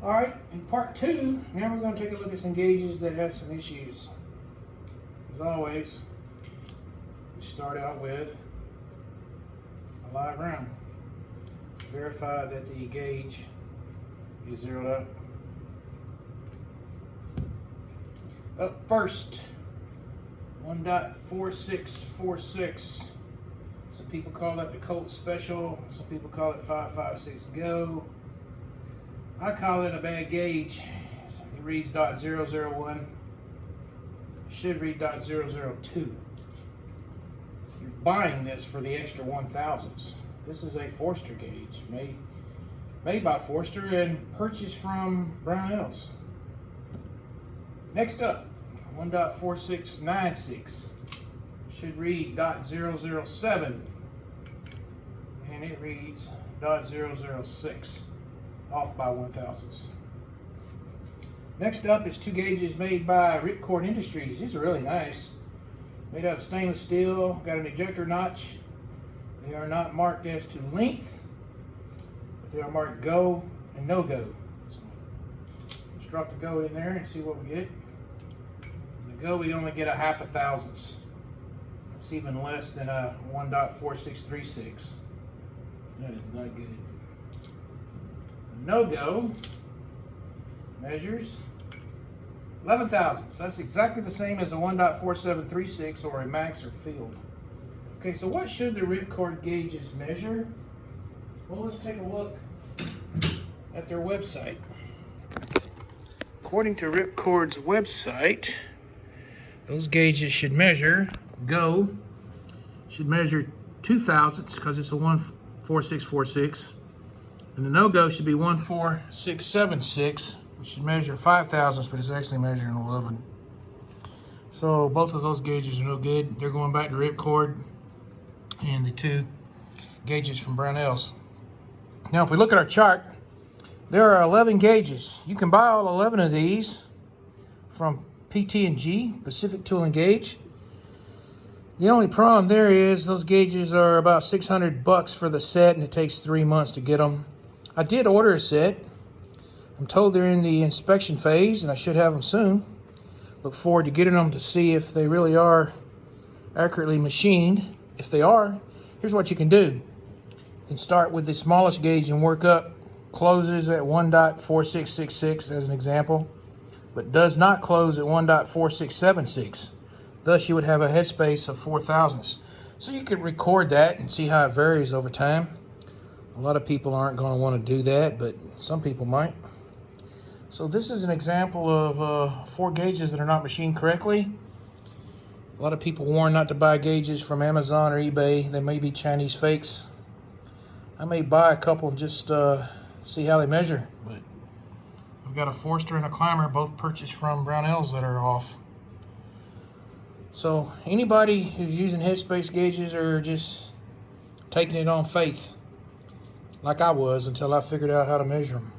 All right, in part 2, now we're going to take a look at some gauges that have some issues. As always, we start out with a live round. Verify that the gauge is zeroed up. Up first, 1.4646. Some people call that the Colt Special. Some people call it 556 Go. I call it a bad gauge. It reads .001. It should read .002. You're buying this for the extra 1,000s. This is a Forster gauge made by Forster and purchased from Brownells. Next up, 1.4696. Should read .007. And it reads .006. Off by 1,000s. Next up is 2 gauges made by Ripcord Industries. These are really nice. Made out of stainless steel, got an ejector notch. They are not marked as to length, but they are marked go and no go. So let's drop the go in there and see what we get. In the go, we only get a 0.5 thousandths. That's even less than a 1.4636. That is not good. No-go measures 11 thousandths. That's exactly the same as a 1.4736 or a max or field. Okay, so what should the Ripcord gauges measure? Well, let's take a look at their website. According to Ripcord's website, those gauges should measure, go, should measure 2 thousandths because it's a 1.4646. And the no-go should be 1.4676, which should measure 5 thousandths, but it's actually measuring 11. So both of those gauges are no good. They're going back to Ripcord and the 2 gauges from Brownells. Now, if we look at our chart, there are 11 gauges. You can buy all 11 of these from PT&G, Pacific Tool and Gauge. The only problem there is those gauges are about $600 for the set, and it takes 3 months to get them. I did order a set. I'm told they're in the inspection phase, and I should have them soon. Look forward to getting them to see if they really are accurately machined. If they are, here's what you can do. You can start with the smallest gauge and work up. Closes at 1.4666 as an example, but does not close at 1.4676. Thus, you would have a headspace of 4 thousandths. So you could record that and see how it varies over time. A lot of people aren't going to want to do that, but some people might. So this is an example of 4 gauges that are not machined correctly. A lot of people warn not to buy gauges from Amazon or eBay. They may be Chinese fakes. I may buy a couple and just see how they measure. But we've got a Forster and a Climber, both purchased from Brownells, that are off. So anybody who's using Headspace gauges are just taking it on faith, like I was until I figured out how to measure them.